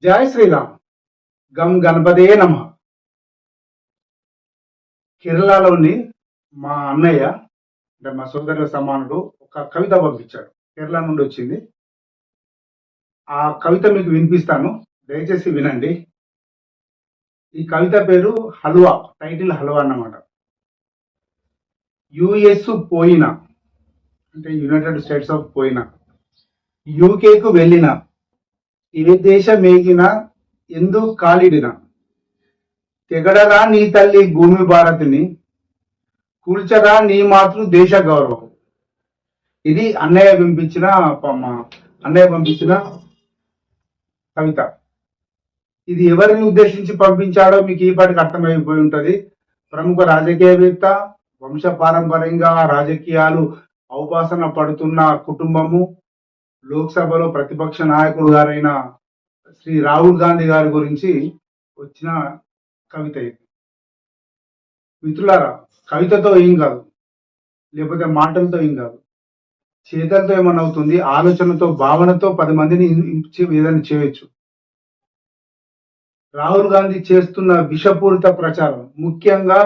జై శ్రీరామ్. గం గణపతే నమ. కేరళలోని మా అన్నయ్య అంటే మా సోదరుల సమానుడు ఒక కవిత పంపించాడు. కేరళ నుండి వచ్చింది. ఆ కవిత మీకు వినిపిస్తాను, దయచేసి వినండి. ఈ కవిత పేరు హల్వా, టైటిల్ హల్వా అన్నమాట. యుఎస్ పోయిన అంటే యునైటెడ్ స్టేట్స్ ఆఫ్ పోయిన, యూకేకు వెళ్ళిన, ఏ దేశమేగిన ఎందు కాలిడిన, తెగడరా నీ తల్లి భూమి భారతిని, కూల్చరా నీ మాతృ దేశ గౌరవం. ఇది అన్నయ్య పంపించిన కవిత. ఇది ఎవరిని ఉద్దేశించి పంపించాడో మీకు ఈ పాటికి అర్థమైపోయి ఉంటది. ప్రముఖ రాజకీయవేత్త, వంశ పారంపర్యంగా రాజకీయాలు ఔపాసన పడుతున్న కుటుంబము, లోక్సభలో ప్రతిపక్ష నాయకుడు గారైన శ్రీ రాహుల్ గాంధీ గారి గురించి వచ్చిన కవిత ఇది. మిత్రులారా, కవితతో ఏం కాదు, లేకపోతే మాటలతో ఏం కాదు, చేతలతో ఏమన్నా అవుతుంది. ఆలోచనతో, భావనతో 10 మందిని ఏదైనా చేయొచ్చు. రాహుల్ గాంధీ చేస్తున్న విషపూరిత ప్రచారం, ముఖ్యంగా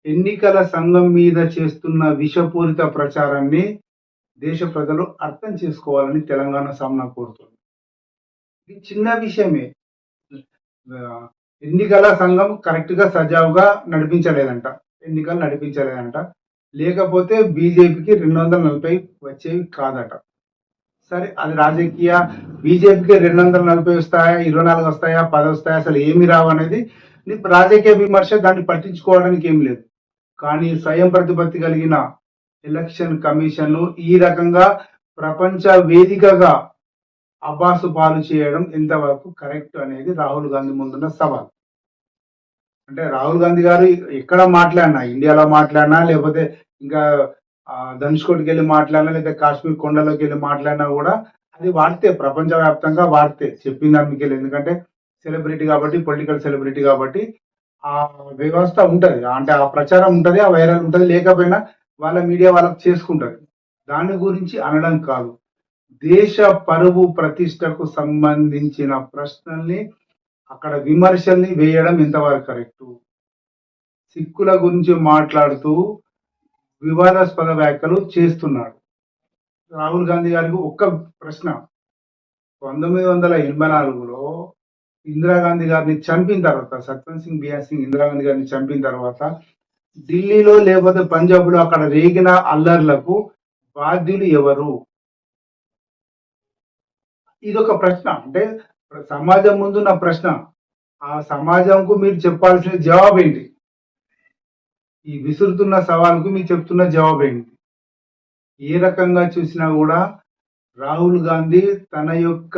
ఎన్నికల సంఘం మీద చేస్తున్న విషపూరిత ప్రచారాన్ని దేశ ప్రజలు అర్థం చేసుకోవాలని తెలంగాణ సామ్నా కోరుతుంది. ఇది చిన్న విషయమే. ఎన్నికల సంఘం కరెక్ట్ గా సజావుగా ఎన్నికలు నడిపించలేదంట. లేకపోతే బీజేపీకి 240 వచ్చేవి కాదట. సరే, అది రాజకీయ. బీజేపీకి 240 వస్తాయా, 24 వస్తాయా, 10 వస్తాయా, అసలు ఏమి రావు అనేది రాజకీయ విమర్శ. దాన్ని పట్టించుకోవడానికి ఏం లేదు. కానీ స్వయం ప్రతిపత్తి కలిగిన ఎలక్షన్ కమిషన్ ఈ రకంగా ప్రపంచ వేదికగా అబాసు పాలు చేయడం ఎంతవరకు కరెక్ట్ అనేది రాహుల్ గాంధీ ముందున్న సవాల్. అంటే రాహుల్ గాంధీ గారు ఎక్కడ మాట్లాడినా, ఇండియాలో మాట్లాడినా, లేకపోతే ఇంకా ధనుష్కోటికి వెళ్ళి మాట్లాడినా, లేకపోతే కాశ్మీర్ కొండలోకి వెళ్ళి మాట్లాడినా కూడా అది వాడితే, ప్రపంచవ్యాప్తంగా వాడితే చెప్పిన దానికి వెళ్ళి. ఎందుకంటే సెలబ్రిటీ కాబట్టి, పొలిటికల్ సెలబ్రిటీ కాబట్టి ఆ వ్యవస్థ ఉంటది, అంటే ఆ ప్రచారం ఉంటది, ఆ వైరల్ ఉంటది. లేకపోయినా వాళ్ళ మీడియా వాళ్ళకి చేసుకుంటది. దాని గురించి అనడం కాదు, దేశ పరువు ప్రతిష్టకు సంబంధించిన ప్రశ్నల్ని, అక్కడ విమర్శల్ని వేయడం ఎంతవరకు కరెక్టు. సిక్కుల గురించి మాట్లాడుతూ వివాదాస్పద వ్యాఖ్యలు చేస్తున్నాడు రాహుల్ గాంధీ గారికి. ఒక్క ప్రశ్న, 1984లో ఇందిరాగాంధీ గారిని చంపిన తర్వాత, సత్వంత్ సింగ్ బియాన్ సింగ్ ఇందిరాగాంధీ గారిని చంపిన తర్వాత ఢిల్లీలో లేకపోతే పంజాబ్ లో అక్కడ రేగిన అల్లర్లకు బాధ్యులు ఎవరు? ఇదొక ప్రశ్న. అంటే సమాజం ముందున్న ప్రశ్న. ఆ సమాజంకు మీరు చెప్పాల్సిన జవాబు ఏంటి? ఈ విసురుతున్న సవాల్కు మీరు చెప్తున్న జవాబు ఏంటి? ఏ రకంగా చూసినా కూడా రాహుల్ గాంధీ తన యొక్క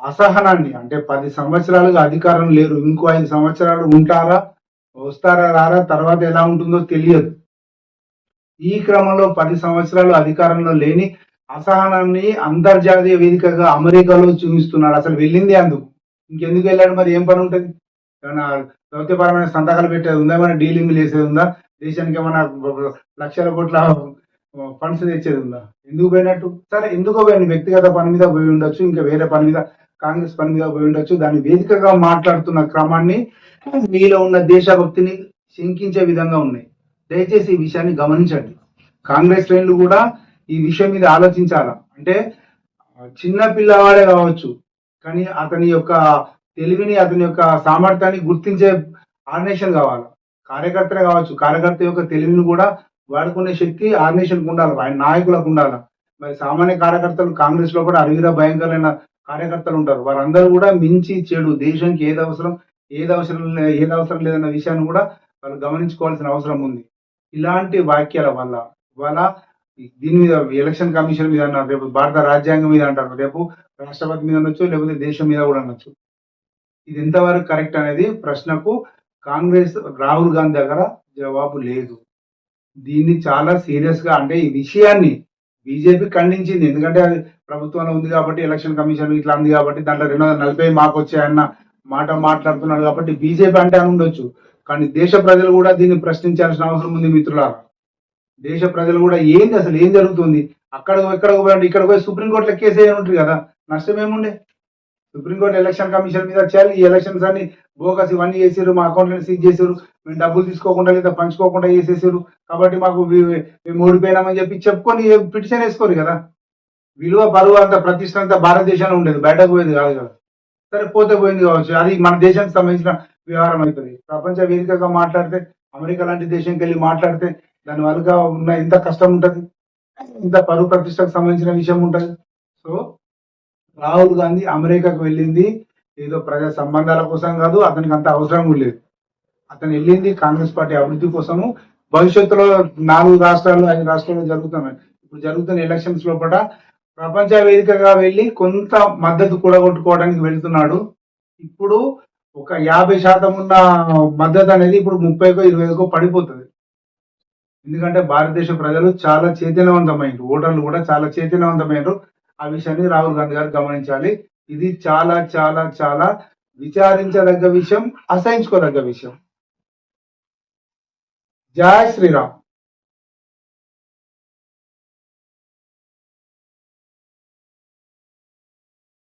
అసహనాన్ని, అంటే 10 సంవత్సరాలుగా అధికారం లేరు, ఇంకో 5 సంవత్సరాలు ఉంటారా, వస్తారా, రారా, తర్వాత ఎలా ఉంటుందో తెలియదు. ఈ క్రమంలో 10 సంవత్సరాలు అధికారంలో లేని అసహనాన్ని అంతర్జాతీయ వేదికగా అమెరికాలో చూపిస్తున్నాడు. అసలు వెళ్ళింది అందుకు, ఇంకెందుకు వెళ్ళాడు? మరి ఏం పని ఉంటుంది? ఏమైనా దౌత్యపరమైన సంతకాలు పెట్టేది ఉందా? ఏమైనా డీలింగ్ చేసేది ఉందా? దేశానికి ఏమైనా లక్షల కోట్ల ఫండ్స్ తెచ్చేది ఉందా? ఎందుకు పోయినట్టు? సరే, ఎందుకో పోయిన వ్యక్తిగత పని మీద పోయి ఉండొచ్చు, ఇంకా వేరే పని మీద, కాంగ్రెస్ పని మీద పోయి ఉండొచ్చు. దాన్ని వేదికగా మాట్లాడుతున్న క్రమాన్ని మీలో ఉన్న దేశభక్తిని శంకించే విధంగా ఉన్నాయి. దయచేసి ఈ విషయాన్ని గమనించండి. కాంగ్రెస్ శ్రేణులు కూడా ఈ విషయం మీద ఆలోచించాలా. అంటే చిన్న పిల్లవాడే కావచ్చు, కానీ అతని యొక్క తెలివిని, అతని యొక్క సామర్థ్యాన్ని గుర్తించే ఆర్గనైజేషన్ కావాలి. కార్యకర్తలే కావచ్చు, కార్యకర్త యొక్క తెలివిని కూడా వాడుకునే శక్తి ఆర్గనైజేషన్కి ఉండాలి, ఆయన నాయకులకు ఉండాలి. మరి సామాన్య కార్యకర్తలు కాంగ్రెస్ లో కూడా అరవిర భయంకరమైన కార్యకర్తలు ఉంటారు. వారందరూ కూడా మించి చెడు, దేశానికి ఏది అవసరం లేదన్న విషయాన్ని కూడా వాళ్ళు గమనించుకోవాల్సిన అవసరం ఉంది. ఇలాంటి వాక్యాల వల్ల ఇవాళ దీని మీద, ఎలక్షన్ కమిషన్ మీద అన్నారు, రేపు భారత రాజ్యాంగం మీద అంటారు, రేపు రాష్ట్రపతి మీద అనొచ్చు, లేకపోతే దేశం మీద కూడా అనొచ్చు. ఇది ఎంతవరకు కరెక్ట్ అనేది ప్రశ్నకు కాంగ్రెస్, రాహుల్ గాంధీ దగ్గర జవాబు లేదు. దీన్ని చాలా సీరియస్ గా, అంటే ఈ విషయాన్ని బీజేపీ ఖండించింది. ఎందుకంటే అది ప్రభుత్వంలో ఉంది కాబట్టి, ఎలక్షన్ కమిషన్ ఇట్లా ఉంది కాబట్టి, దాంట్లో 240 మాకు వచ్చాయన్న మాట మాట్లాడుతున్నాడు కాబట్టి బీజేపీ అంటే అని ఉండొచ్చు. కానీ దేశ ప్రజలు కూడా దీన్ని ప్రశ్నించాల్సిన అవసరం ఉంది మిత్రులారా. దేశ ప్రజలు కూడా ఏంది, అసలు ఏం జరుగుతుంది? ఎక్కడికి పోయి సుప్రీంకోర్టులో కేసు వేయని ఉంటుంది కదా, నష్టం ఏముండే? సుప్రీంకోర్టు ఎలక్షన్ కమిషన్ మీద చేయాలి. ఈ ఎలక్షన్స్ అన్ని బోగస్ ఇవన్నీ చేసారు, మా అకౌంట్లను సీజ్ చేసారు, మేము డబ్బులు తీసుకోకుండా లేదా పంచుకోకుండా చేసేసారు, కాబట్టి మాకు మేము ఓడిపోయినామని చెప్పి చెప్పుకొని పిటిషన్ వేసుకోరు కదా. విలువ బరువు అంత ప్రతిష్ట అంతా భారతదేశంలో ఉండేది, బయటకు పోయేది కాదు కదా. సరే పోతే పోయింది కావచ్చు, అది మన దేశానికి సంబంధించిన వ్యవహారం అవుతుంది. ప్రపంచ వేదికగా మాట్లాడితే, అమెరికా లాంటి దేశంకి వెళ్ళి మాట్లాడితే దాని వల్ల ఉన్న ఎంత కష్టం ఉంటుంది, ఇంత పరువు ప్రతిష్టకు సంబంధించిన విషయం ఉంటుంది. సో రాహుల్ గాంధీ అమెరికాకు వెళ్ళింది ఏదో ప్రజా సంబంధాల కోసం కాదు, అతనికి అంత అవసరం లేదు. అతను వెళ్ళింది కాంగ్రెస్ పార్టీ అభివృద్ధి కోసము. భవిష్యత్తులో 4 రాష్ట్రాలు 5 రాష్ట్రాల్లో జరుగుతున్నాయి. ఇప్పుడు జరుగుతున్న ఎలక్షన్స్ లోపల ప్రపంచ వేదికగా వెళ్ళి కొంత మద్దతు కూడగొట్టుకోవడానికి వెళ్తున్నాడు. ఇప్పుడు ఒక 50% ఉన్న మద్దతు అనేది ఇప్పుడు 30కో 20కో పడిపోతుంది. ఎందుకంటే భారతదేశ ప్రజలు చాలా చైతన్యవంతమైనరు, ఓటర్లు కూడా చాలా చైతన్యవంతమైనరు. ఆ విషయాన్ని రాహుల్ గాంధీ గారు గమనించాలి. ఇది చాలా చాలా చాలా విచారించదగ్గ విషయం, అసహించుకోదగ్గ విషయం. జై శ్రీరామ్.